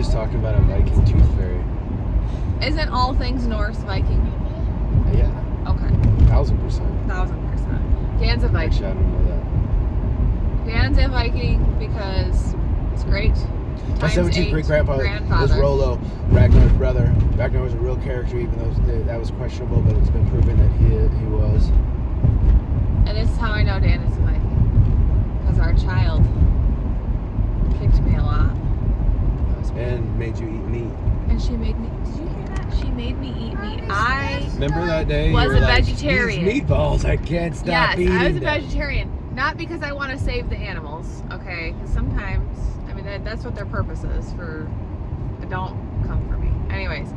just talking about a Viking tooth fairy. Isn't all things Norse Viking? Yeah. Okay. 1000%. 1000%. Dan's a Viking. Actually, I don't know Dan's a Viking because it's great. that. My 17th great-grandfather was Rollo, Ragnar's brother. Ragnar was a real character, even though that was questionable, but it's been proven that he was. And this is how I know Dan is a Viking. Because our child kicked me a lot. And made you eat meat. And she made me, did you hear that? She made me eat meat. I Remember that day? was you were a like, vegetarian. These meatballs, I can't stop eating Yes, I was a them. vegetarian. Not because I want to save the animals, okay? Because sometimes, I mean, that's what their purpose is for, don't come for me. Anyways.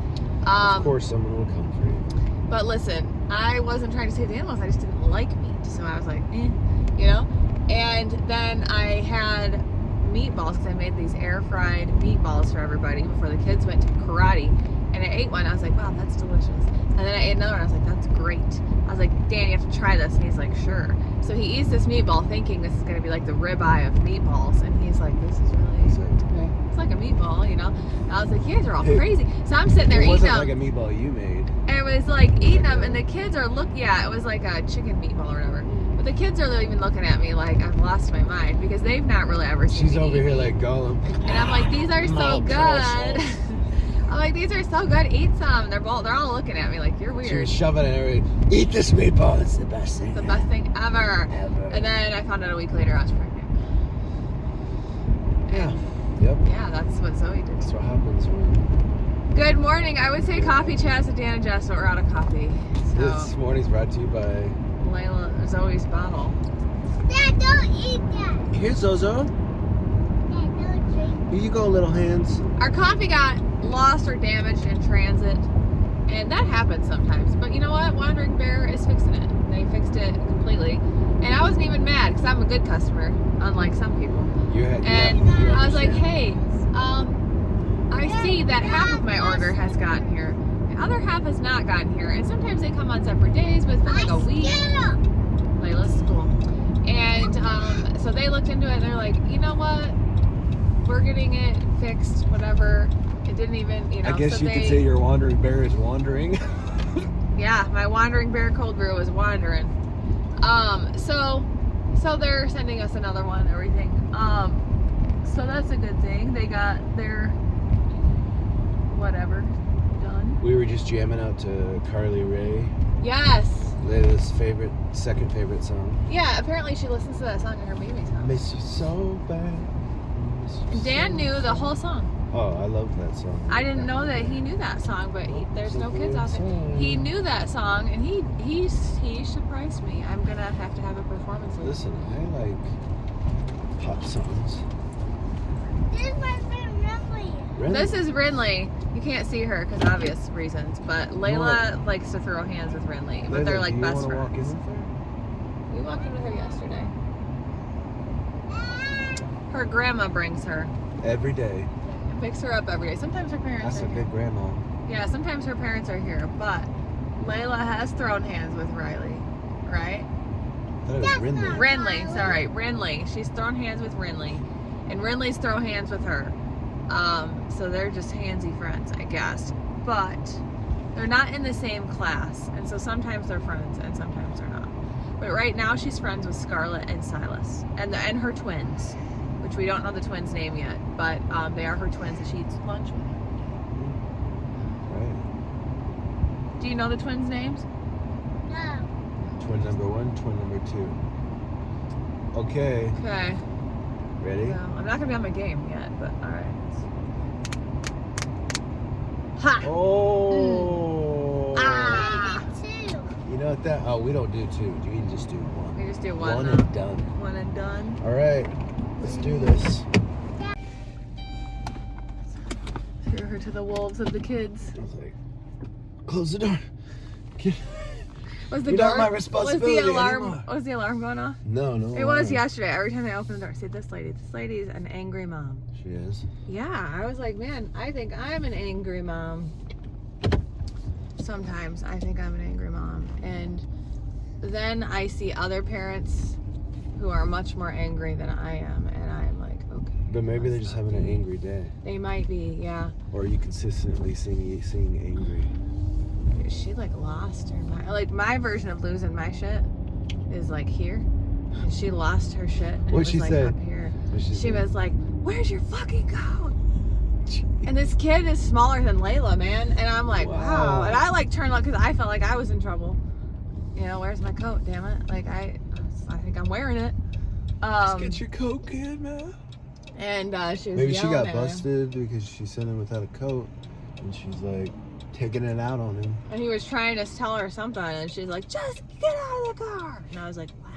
Of course someone will come for you. But listen, I wasn't trying to save the animals. I just didn't like meat. So I was like, you know? And then I had meatballs because I made these air-fried meatballs for everybody before the kids went to karate. And I ate one. I was like, wow, that's delicious. And then I ate another one. I was like, that's great. I was like, Dan, you have to try this. And he's like, sure. So he eats this meatball thinking this is going to be like the ribeye of meatballs. And he's like, this is really... It's like a meatball, you know? And I was like, you guys are all crazy. So I'm sitting there eating them. It wasn't like a meatball you made. And it was like eating them, and the kids are it was like a chicken meatball or whatever. But the kids are even looking at me like I've lost my mind because they've not really ever seen She's me over eat here meat. like Gollum. And I'm like, these are so good. I'm like, these are so good. Eat some. They're all looking at me like you're weird. She was shoving it everywhere. Eat this meatball. It's the best thing. It's the best thing ever. Ever. And then I found out a week later I was pregnant. Yeah. Yep. Yeah, that's what Zoe did. That's what happens when... Good morning. I would say coffee chats with Dan and Jess, but we're out of coffee. So This morning's brought to you by... Layla, Zoe's bottle. Dad, don't eat that. Here's Zozo. Dad, don't drink. Here you go, little hands. Our coffee got lost or damaged in transit, and that happens sometimes. But you know what? Wandering Bear is fixing it. They fixed it completely. And I wasn't even mad because I'm a good customer, unlike some people. I was like, hey, I see that half of my order has gotten here. The other half has not gotten here. And sometimes they come on separate days, but it's been like a week. Layla's school. And so they looked into it and they're like, you know what? We're getting it fixed, whatever. It didn't even, you know. I guess you could say your wandering bear is wandering. Yeah, my wandering bear cold brew is wandering. So they're sending us another one and everything. So that's a good thing. They got their whatever done. We were just jamming out to Carly Rae. Yes. Layla's second favorite song. Yeah, apparently she listens to that song in her baby's house. Miss you so bad. Dan knew the whole song. Oh, I love that song. I didn't know that he knew that song, but there's no kids out there. He knew that song, and he surprised me. I'm gonna have to have a performance. Listen, I like pop songs. This is my friend Rinley. Really? This is Rinley. You can't see her because obvious reasons, but Layla likes to throw hands with Rinley, but they're like best friends. Walk in with her? We walked in with her yesterday. Her grandma brings her. Every day. Picks her up every day. Sometimes her parents That's are a here. good grandma. Yeah, sometimes her parents are here, but Layla has thrown hands with Riley, right? I thought it was Rinley. Rinley, sorry, Rinley. She's thrown hands with Rinley, and Rinley's thrown hands with her. So they're just handsy friends, I guess. But they're not in the same class, and so sometimes they're friends and sometimes they're not. But right now she's friends with Scarlett and Silas, and her twins, which we don't know the twins' name yet, but they are her twins that she eats lunch with. Right. Do you know the twins' names? No. Twin number 1, twin number 2. Okay. Okay. Ready? So, I'm not gonna be on my game yet, but all right. Ha! Oh. Ah! Two. You know what that? Oh, we don't do 2. You can just do 1. We just do one. One now. and done. One and done. All right. Let's do this. Threw her to the wolves of the kids. I was like, close the door. Was the You're door? not my responsibility Was the alarm? anymore. Was the alarm going off? No. It was yesterday. Every time they opened the door, I said, "This lady's an angry mom." She is. Yeah, I was like, man, I think I'm an angry mom. Sometimes I think I'm an angry mom, and then I see other parents who are much more angry than I am, and I'm like, okay. But maybe they're just having an angry day. They might be, yeah. Or are you consistently seeing angry? Dude, she like lost her mind. Like my version of losing my shit is like here. And she lost her shit. And What'd it was she like say? up here. She She was like, "Where's your fucking coat?" And this kid is smaller than Layla, man. And I'm like, wow. And I like turned up because I felt like I was in trouble. You know, where's my coat? Damn it! Like I think I'm wearing it. Just get your coat, kid, man. And she was maybe she yelling got at busted because she sent him without a coat, and she's like taking it out on him. And he was trying to tell her something, and she's like, "Just get out of the car." And I was like, wow.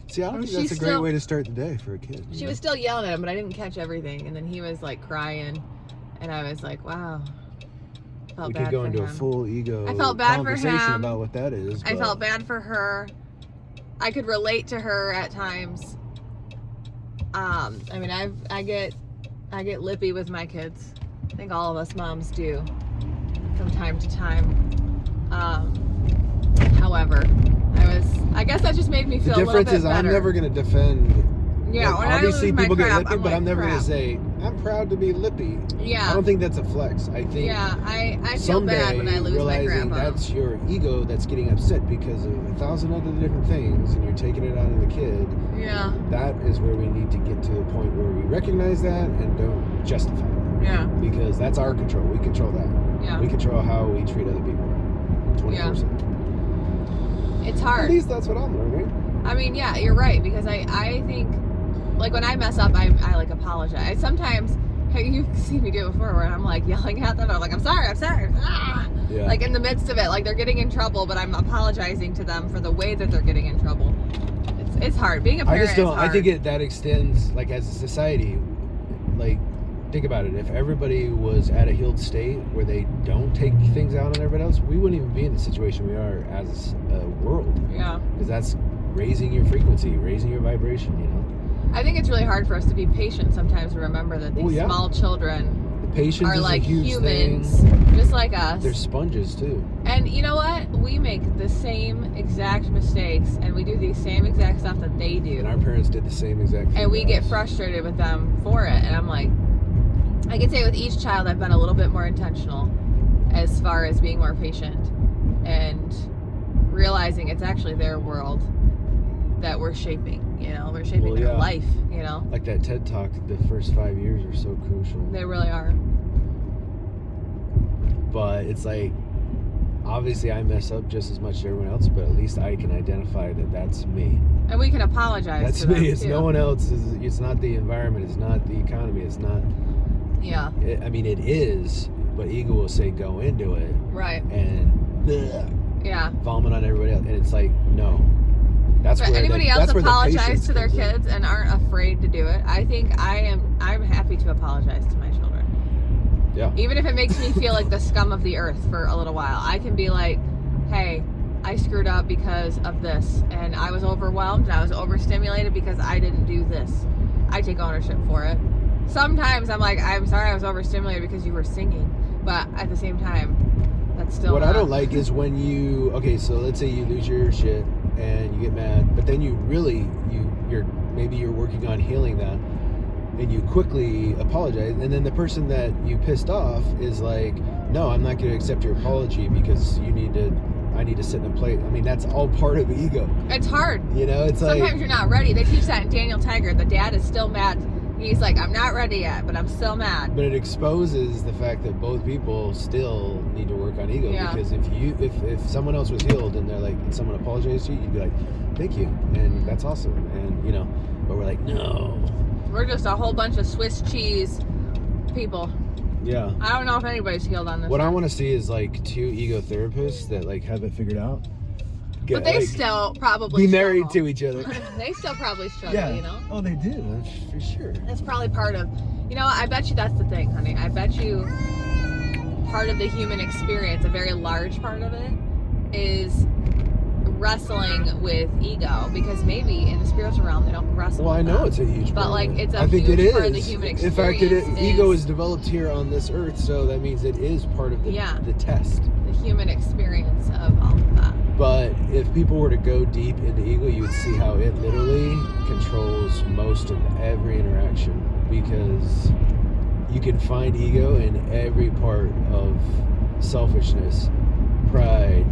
See, I don't think that's a great way to start the day for a kid. She was still yelling at him, but I didn't catch everything. And then he was like crying, and I was like, wow. Felt we bad could go for into him. a full ego I felt bad for conversation him. about what that is. I felt bad for her. I could relate to her at times. I mean, I get lippy with my kids. I think all of us moms do from time to time. However, I guess that just made me feel a little bit better. The difference is I'm never going to defend. Yeah, like, when obviously I lose people my crap, get lippy, I'm but like, I'm never going crap. to say I'm proud to be lippy. Yeah. I don't think that's a flex. I think I feel bad when I lose my crap. That's your ego that's getting upset because of 1,000 other different things, and you're taking it out on the kid. Yeah. That is where we need to get to the point where we recognize that and don't justify it. Yeah. Because that's our control. We control that. Yeah. We control how we treat other people. 24/7. It's hard. At least that's what I'm learning. I mean, yeah, you're right, because I think, like, when I mess up, I like, apologize. Sometimes, you've seen me do it before, where I'm, like, yelling at them, and I'm like, I'm sorry, ah! Yeah. Like, in the midst of it, like, they're getting in trouble, but I'm apologizing to them for the way that they're getting in trouble. It's hard. Being a parent is hard. I think that extends, like, as a society, like, think about it. If everybody was at a healed state where they don't take things out on everybody else, we wouldn't even be in the situation we are as a world. Yeah. Because that's raising your frequency, raising your vibration, you know? I think it's really hard for us to be patient sometimes to remember that these small children Patience are is like a huge humans, thing. just like us. They're sponges too. And you know what? We make the same exact mistakes, and we do the same exact stuff that they do. And our parents did the same exact thing. And we get frustrated with them for it. And I'm like, I can say with each child, I've been a little bit more intentional as far as being more patient and realizing it's actually their world that we're shaping. You know, we're shaping their life. You know, like that TED Talk. The first 5 years are so crucial. They really are. But it's like, obviously I mess up just as much as everyone else, but at least I can identify that that's me. And we can apologize. That's to me. them It's too. no one else. It's not the environment. It's not the economy. It's not. Yeah. I mean, it is, but ego will say go into it. Right. And vomit on everybody else, and it's like no. That's but where anybody that's else where the apologize to their patience kids and aren't afraid to do it. I think I'm happy to apologize to my children. Yeah. Even if it makes me feel like the scum of the earth for a little while, I can be like, hey, I screwed up because of this, and I was overwhelmed, and I was overstimulated because I didn't do this. I take ownership for it. Sometimes I'm like, I'm sorry I was overstimulated because you were singing, but at the same time, that's still what I don't like is when so let's say you lose your shit and you get mad, but then you're working on healing that, and you quickly apologize, and then the person that you pissed off is like, no, I'm not going to accept your apology because I need to sit in a place. I mean, that's all part of ego. It's hard. You know, it's sometimes like, you're not ready. They teach that in Daniel Tiger. The dad is still mad. He's like, I'm not ready yet, but I'm still mad. But it exposes the fact that both people still need to work on ego. Because if someone else was healed and they're like, and someone apologized to you, you'd be like, thank you, and that's awesome, and but we're like, no. We're just a whole bunch of Swiss cheese people. Yeah. I don't know if anybody's healed on this. What I want to see is like 2 ego therapists that like have it figured out. But they still probably be married to each other. They still probably struggle, you know? Oh, they do. That's for sure. That's probably part of, I bet you that's the thing, honey. I bet you part of the human experience, a very large part of it, is wrestling with ego, because maybe in the spiritual realm they don't wrestle with know that. it's a huge part. But like it's a I think huge it is. part of the human experience. In fact, ego is developed here on this earth, so that means it is part of the test. The human experience of all of that. But if people were to go deep into ego, you would see how it literally controls most of every interaction, because you can find ego in every part of selfishness, pride,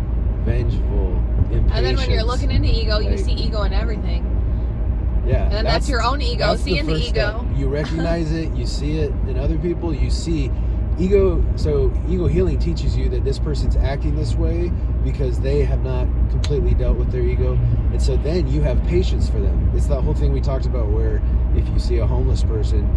vengeful, impatience. And then when you're looking into ego, you see ego in everything. Yeah. And then that's your own ego, seeing the ego. Step. You recognize it, you see it in other people, you see ego. So ego healing teaches you that this person's acting this way because they have not completely dealt with their ego. And so then you have patience for them. It's that whole thing we talked about where if you see a homeless person,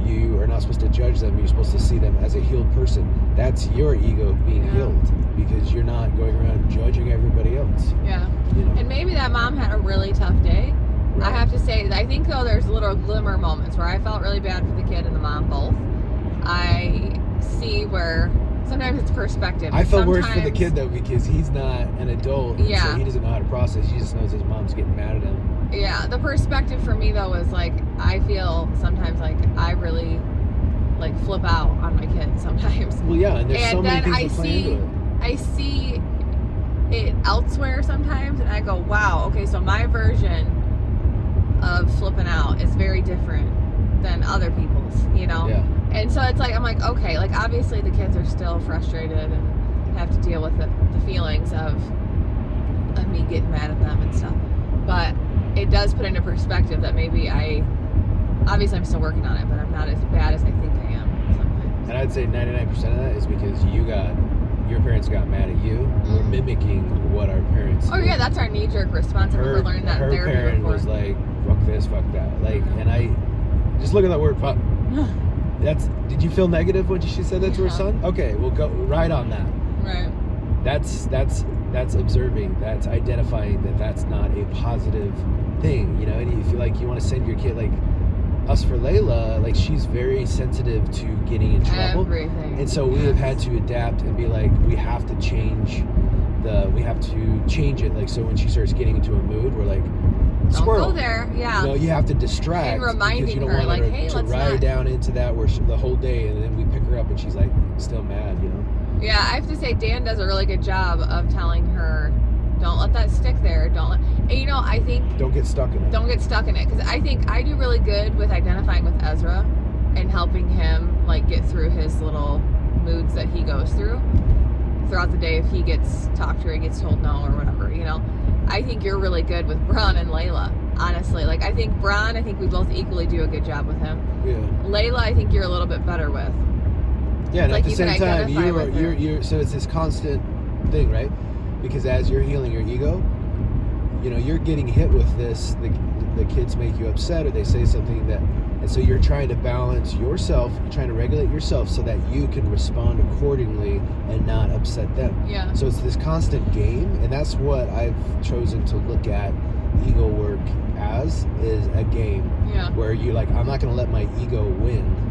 you are not supposed to judge them. You're supposed to see them as a healed person. That's your ego being healed, because you're not going around judging everybody else. Yeah. You know? And maybe that mom had a really tough day. Right. I have to say, I think though there's little glimmer moments where I felt really bad for the kid and the mom both. I see where sometimes it's perspective. I felt worse for the kid though, because he's not an adult, and so he doesn't know how to process. He just knows his mom's getting mad at him. Yeah, the perspective for me though was like, I feel sometimes like I really like flip out on my kids sometimes. Well, yeah, and there's so many things that play into it. I see it elsewhere sometimes, and I go, wow, okay, so my version of flipping out is very different than other people's, you know? Yeah. And so it's like, I'm like, okay, like obviously the kids are still frustrated and have to deal with the feelings of me getting mad at them and stuff. But it does put into perspective that maybe obviously I'm still working on it, but I'm not as bad as I think I am sometimes. And I'd say 99% of that is because your parents got mad at you. We're mimicking what our parents did. Yeah, that's our knee-jerk response. I remember learning that in therapy her parent before. was like, fuck this, fuck that. Like, and I just look at that word, fuck. Did you feel negative when she said that to her son? Okay, we'll go right on that. Right. That's observing, that's identifying that that's not a positive thing, you know. And if you like, you want to send your kid, like us for Layla, like she's very sensitive to getting in trouble. Everything. And so we have had to adapt and be like, we have to change it. Like, so when she starts getting into a mood, we're like, squirrel. Don't go there. Yeah. No, you have to distract. And reminding because you don't her, want like, her hey, to let's ride not. down into that where the whole day, and then we pick her up and she's like still mad, you know. Yeah, I have to say Dan does a really good job of telling her, don't let that stick there. And you know, I think don't get stuck in it. Don't get stuck in it, because I think I do really good with identifying with Ezra and helping him like get through his little moods that he goes through throughout the day. If he gets talked to or he gets told no or whatever, you know. I think you're really good with Bron and Layla. Honestly, like I think Bron, I think we both equally do a good job with him. Yeah. Layla, I think you're a little bit better with. Yeah, and like at the same time, you're so it's this constant thing, right? Because as you're healing your ego, you know, you're getting hit with this. The kids make you upset, or they say something that, and so you're trying to balance yourself. You're trying to regulate yourself so that you can respond accordingly and not upset them. Yeah. So it's this constant game, and that's what I've chosen to look at ego work as, is a game. Yeah. Where you're like, I'm not going to let my ego win.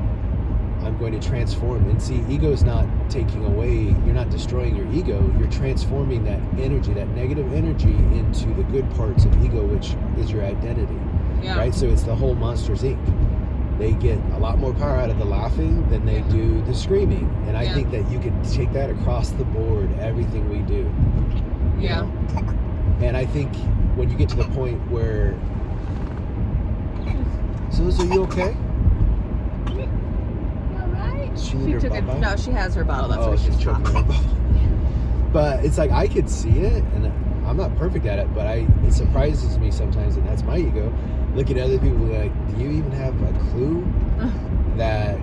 I'm going to transform. And see, ego is not taking away, you're not destroying your ego, you're transforming that energy, that negative energy, into the good parts of ego, which is your identity. Yeah. Right? So it's the whole Monsters Inc. They get a lot more power out of the laughing than they do the screaming. And I think that you can take that across the board, everything we do. You know? And I think when you get to the point where, so are you okay? No, she has her bottle. That's why she's she's choking on her bottle. But it's like, I could see it, and I'm not perfect at it, but it surprises me sometimes, and that's my ego. Looking at other people like, do you even have a clue that,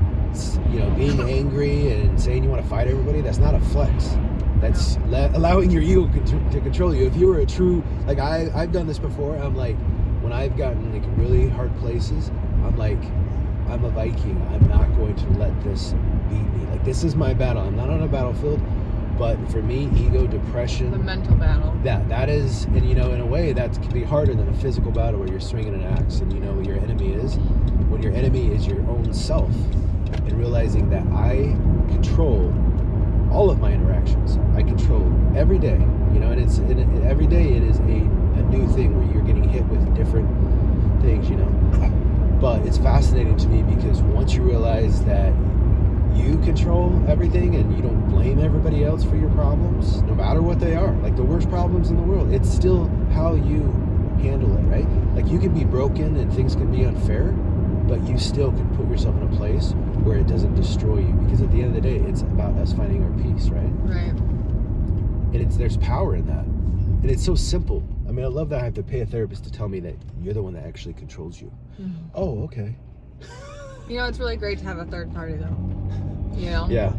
you know, being angry and saying you want to fight everybody, that's not a flex. That's allowing your ego to control you. If you were a true, like I've done this before, I'm like, when I've gotten like really hard places, I'm like, I'm a Viking. I'm not going to let this beat me. Like, this is my battle. I'm not on a battlefield, but for me, ego, depression, the mental battle. That is, and you know, in a way, that can be harder than a physical battle where you're swinging an axe and you know who your enemy is. When your enemy is your own self, and realizing that I control all of my interactions. I control every day, you know, and every day it is a new thing where you're getting hit with different things, you know. But it's fascinating to me because once you realize that you can control everything and you don't blame everybody else for your problems, no matter what they are, like the worst problems in the world, it's still how you handle it, right? Like you can be broken and things can be unfair, but you still can put yourself in a place where it doesn't destroy you, because at the end of the day, it's about us finding our peace, right? Right. And there's power in that. And it's so simple. I mean, I love that I have to pay a therapist to tell me that you're the one that actually controls you. Mm-hmm. Oh, okay. You know, it's really great to have a third party, though. You know? Yeah.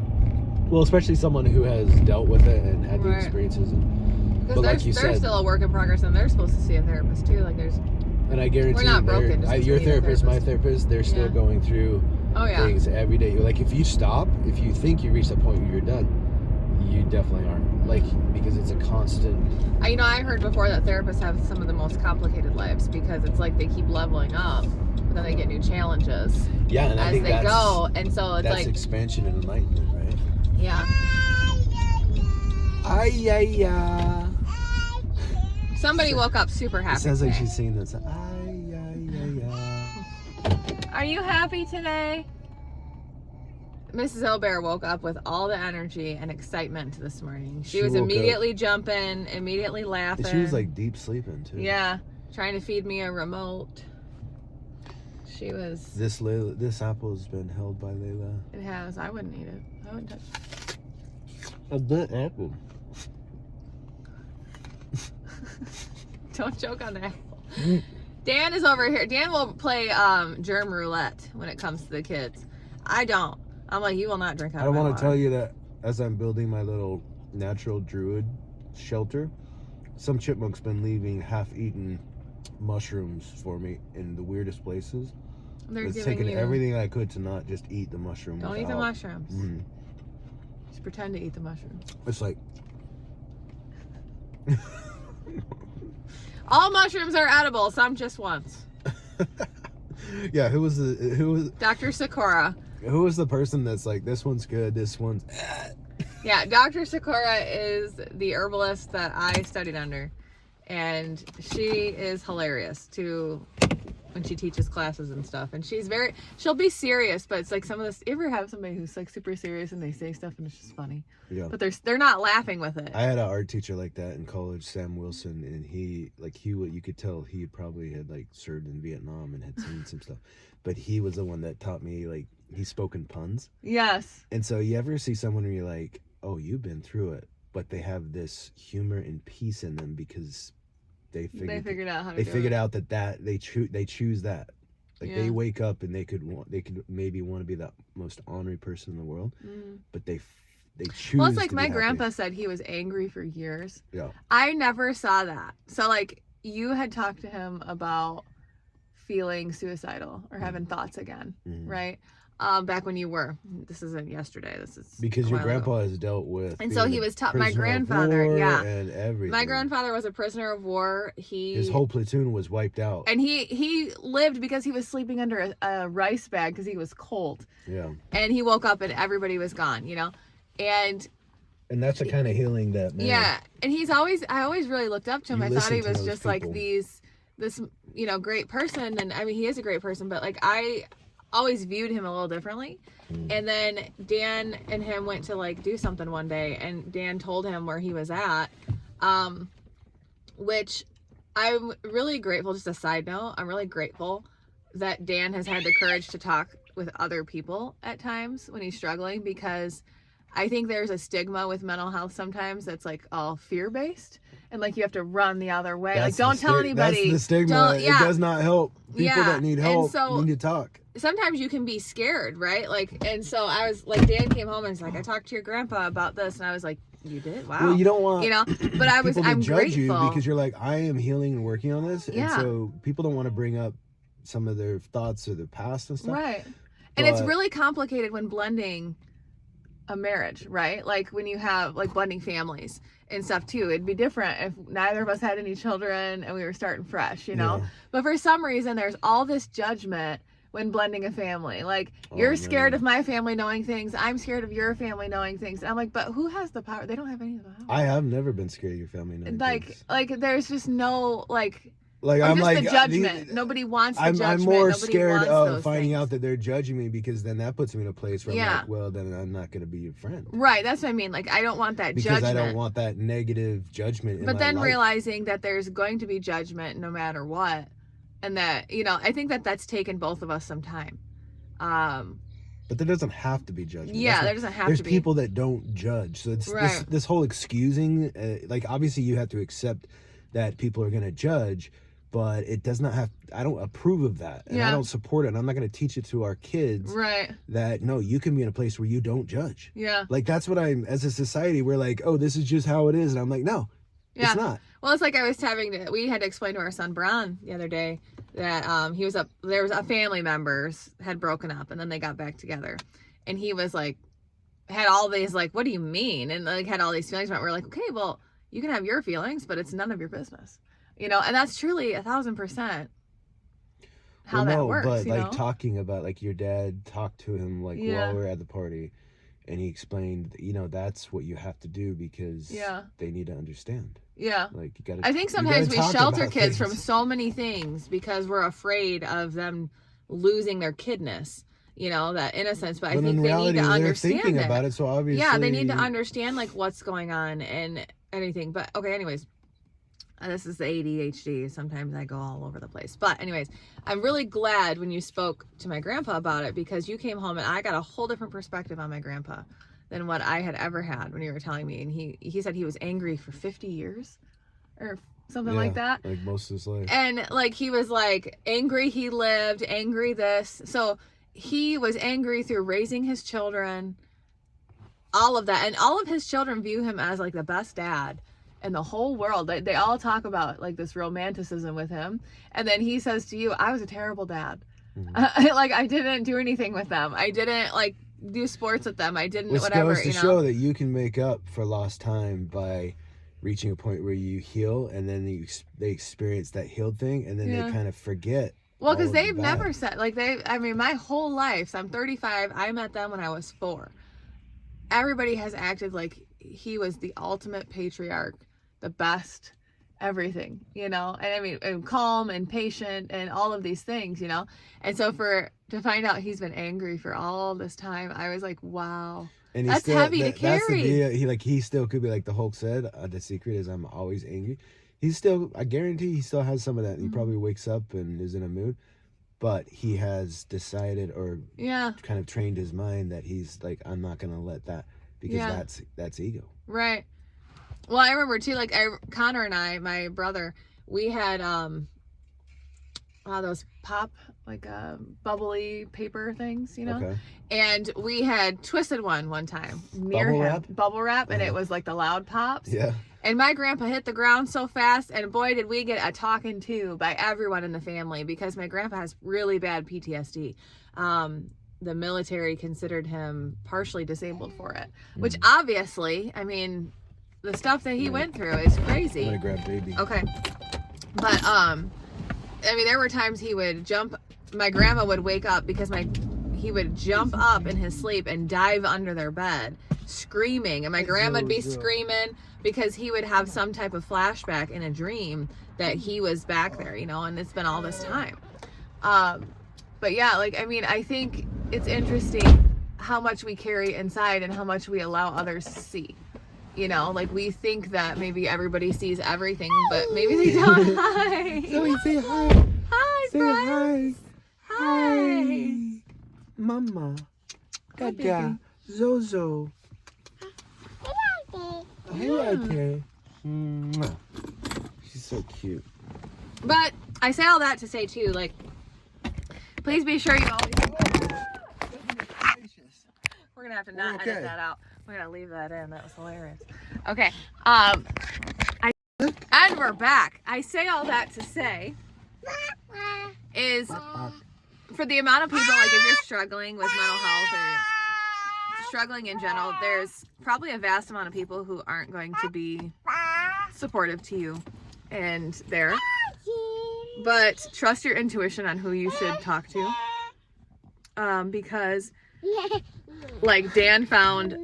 Well, especially someone who has dealt with it and had the Right. experiences. Because But like you they're said, still a work in progress, and they're supposed to see a therapist, too. Like, there's... and I guarantee We're not broken, just 'cause your we need a therapist, my therapist. therapist, they're still Yeah. going through Oh, yeah. things every day. Like if you stop, if you think you reach that point where you're done, you definitely aren't. Like, because it's a constant. You know, I heard before that therapists have some of the most complicated lives because it's like they keep leveling up, but then they get new challenges Yeah, and I as think they that's, go. And so it's that's like... expansion and enlightenment, right? Yeah. Ay, ay, ay. Somebody woke up super happy It sounds like today. she's singing this. Ay, ay, ay, ay. Are you happy today? Mrs. O'Bear woke up with all the energy and excitement this morning. She was woke immediately jumping, immediately laughing. She was like deep sleeping too. Yeah, trying to feed me a remote. She was... This apple has been held by Layla. It has. I wouldn't eat it. I wouldn't touch it. A good apple. Don't joke on the apple. Dan is over here. Dan will play germ roulette when it comes to the kids. I don't. I'm like, you will not drink out I of my want to water. tell you that as I'm building my little natural druid shelter, some chipmunk's been leaving half-eaten mushrooms for me in the weirdest places. They're It's giving taking you... everything I could to not just eat the mushroom. Don't eat the without- mushrooms. Mhm. Just pretend to eat the mushrooms. It's like All mushrooms are edible, some just once. yeah, who was Dr. Sakura. the person that's like, this one's good, this one's Yeah, Dr. Sakura is the herbalist that I studied under. And she is hilarious too when she teaches classes and stuff. And she'll be serious, but it's like some of this, you ever have somebody who's like super serious and they say stuff and it's just funny? Yeah. But they're not laughing with it. I had an art teacher like that in college, Sam Wilson, and you could tell he probably had like served in Vietnam and had seen some stuff. But he was the one that taught me, like, he spoke in puns. Yes. And so you ever see someone where you're like, oh, you've been through it, but they have this humor and peace in them because they figured out how to they do figured it. out that they choose that. Like Yeah. they wake up and they could maybe want to be the most ornery person in the world, but they choose. Well, it's like to be my happy. grandpa said he was angry for years. Yeah. I never saw that. So like you had talked to him about feeling suicidal or having thoughts again, right? Back when you were. This isn't yesterday. This is Because a your while grandpa ago. has dealt with. And so he was my prisoner of grandfather, war yeah. and everything. My grandfather was a prisoner of war. His whole platoon was wiped out. And he lived because he was sleeping under a rice bag because he was cold. Yeah. And he woke up and everybody was gone, you know? And that's the kind of healing that, man. yeah, and I always really looked up to him. You I thought he listen to was those just like people. this, you know, great person. And I mean, he is a great person, but like I always viewed him a little differently. And then Dan and him went to like do something one day, and Dan told him where he was at, which I'm really grateful. Just a side note, I'm really grateful that Dan has had the courage to talk with other people at times when he's struggling, because I think there's a stigma with mental health sometimes that's like all fear-based, and like you have to run the other way. That's like don't tell anybody. That's the stigma. Don't- It does not help. People Yeah, that need and help so- need to talk. Sometimes you can be scared, right? Like, and so I was like, Dan came home and was like, I talked to your grandpa about this, and I was like, you did? Wow. Well, you don't want you know, but people to I'm judge grateful. you because you're like, I am healing and working on this. Yeah. And so people don't want to bring up some of their thoughts or their past and stuff. Right. And it's But- really complicated when blending a marriage, right? Like when you have like blending families and stuff too. It'd be different if neither of us had any children and we were starting fresh, you know? Yeah. But for some reason, there's all this judgment when blending a family. Like, you're scared man. of my family knowing things. I'm scared of your family knowing things. And I'm like, but who has the power? They don't have any of the power. I have never been scared of your family knowing things. Like there's just no, like, Like or I'm just like the judgment. Nobody wants the judgment. I'm more Nobody scared wants of those finding things. out that they're judging me, because then that puts me in a place where I'm Yeah. like, well, then I'm not gonna be your friend. Right, that's what I mean. Like, I don't want that Because judgment. I don't want that negative judgment in But my then life. realizing that there's going to be judgment no matter what, and that, you know, I think that that's taken both of us some time. But there doesn't have to be judgment. Yeah, there doesn't have to be. There's people that don't judge. So it's Right. this whole excusing, like obviously you have to accept that people are going to judge, but it does not have, I don't approve of that. And I don't support it. And I'm not going to teach it to our kids. Right. That, no, you can be in a place where you don't judge. Yeah. Like that's what as a society, we're like, oh, this is just how it is. And I'm like, no, it's not. Well, it's like we had to explain to our son Bron the other day that there was a family members had broken up and then they got back together, and he was like, had all these like, what do you mean? And like had all these feelings about it. We're like, okay, well, you can have your feelings, but it's none of your business, you know. And that's truly 1,000% how that works. But you like know? talking about, like, your dad talked to him like while we were at the party, and he explained, you know, that's what you have to do because they need to understand. Yeah. Like you gotta. I think sometimes we shelter kids from so many things because we're afraid of them losing their kidness, you know, that innocence. But I think they need to understand thinking about it, so obviously. Yeah, they need to understand like what's going on and anything. But okay, anyways, this is the ADHD. Sometimes I go all over the place. But anyways, I'm really glad when you spoke to my grandpa about it, because you came home and I got a whole different perspective on my grandpa than what I had ever had when you were telling me. And he said he was angry for 50 years or something like that. Like most of his life. And like he was like angry he lived, angry this. So he was angry through raising his children, all of that. And all of his children view him as like the best dad in the whole world. They all talk about like this romanticism with him. And then he says to you, I was a terrible dad. Mm-hmm. Like I didn't do anything with them. I didn't like do sports with them. I didn't whatever. Which goes to show that you can make up for lost time by reaching a point where you heal, and then they experience that healed thing, and then they kind of forget. Well, because they've never said like I mean, my whole life. So I'm 35. I met them when I was 4. Everybody has acted like he was the ultimate patriarch, the best, everything, you know. And I mean, and calm and patient and all of these things, you know. And so to find out he's been angry for all this time, I was like, wow. And that's heavy to carry. That's he still could be like the Hulk said. The secret is I'm always angry. He's still, I guarantee, he still has some of that. He probably wakes up and is in a mood, but he has decided or kind of trained his mind that he's like, I'm not gonna let that, because that's ego. Right. Well, I remember too. Like Connor and I, my brother, we had those pop like bubbly paper things, you know. Okay. And we had twisted one time near bubble wrap, and it was like the loud pops. Yeah. And my grandpa hit the ground so fast, and boy, did we get a talking to by everyone in the family, because my grandpa has really bad PTSD. The military considered him partially disabled for it, which obviously, I mean, the stuff that he went through is crazy. I'm gonna grab baby. Okay. But I mean, there were times he would jump. My grandma would wake up because he would jump up in his sleep and dive under their bed, screaming, and my grandma would be screaming because he would have some type of flashback in a dream that he was back there, you know, and it's been all this time. But yeah, like, I mean, I think it's interesting how much we carry inside and how much we allow others to see. You know, like we think that maybe everybody sees everything, but maybe they don't. Hi. Zoe, say hi. Hi, say friends. Hi. Mama. Dada. Zozo. Hey, okay. She's so cute. But I say all that to say too, like, please be sure you always. We're gonna have to not edit that out. We're gonna leave that in. That was hilarious. Okay. And we're back. I say all that to say is for the amount of people, like if you're struggling with mental health or struggling in general, there's probably a vast amount of people who aren't going to be supportive to you and there. But trust your intuition on who you should talk to. Because like Dan found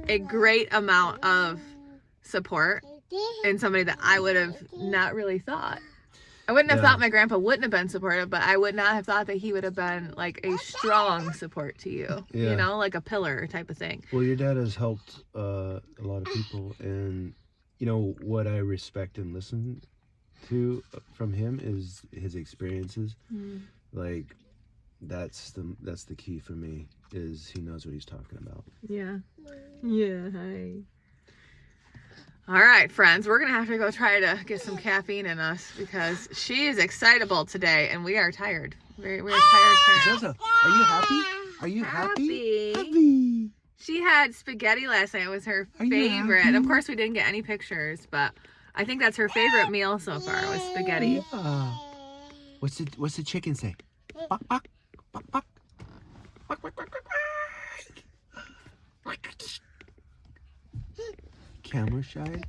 a great amount of support in somebody that I would have not really thought. I wouldn't have thought my grandpa wouldn't have been supportive, but I would not have thought that he would have been like a strong support to you. Yeah. You know, like a pillar type of thing. Well, your dad has helped a lot of people, and you know what I respect and listen to from him is his experiences. Like that's the key for me, is he knows what he's talking about. Yeah. Hi. All right, friends, we're gonna have to go try to get some caffeine in us because she is excitable today and we are tired. We're tired parents. Zaza, are you happy? Are you happy? Happy. She had spaghetti last night. It was her favorite. And of course, we didn't get any pictures, but I think that's her favorite meal so far was spaghetti. Yeah. What's the chicken say? Bok, bok, bok, bok. Bok, bok, bok, bok, bok. Camera shy?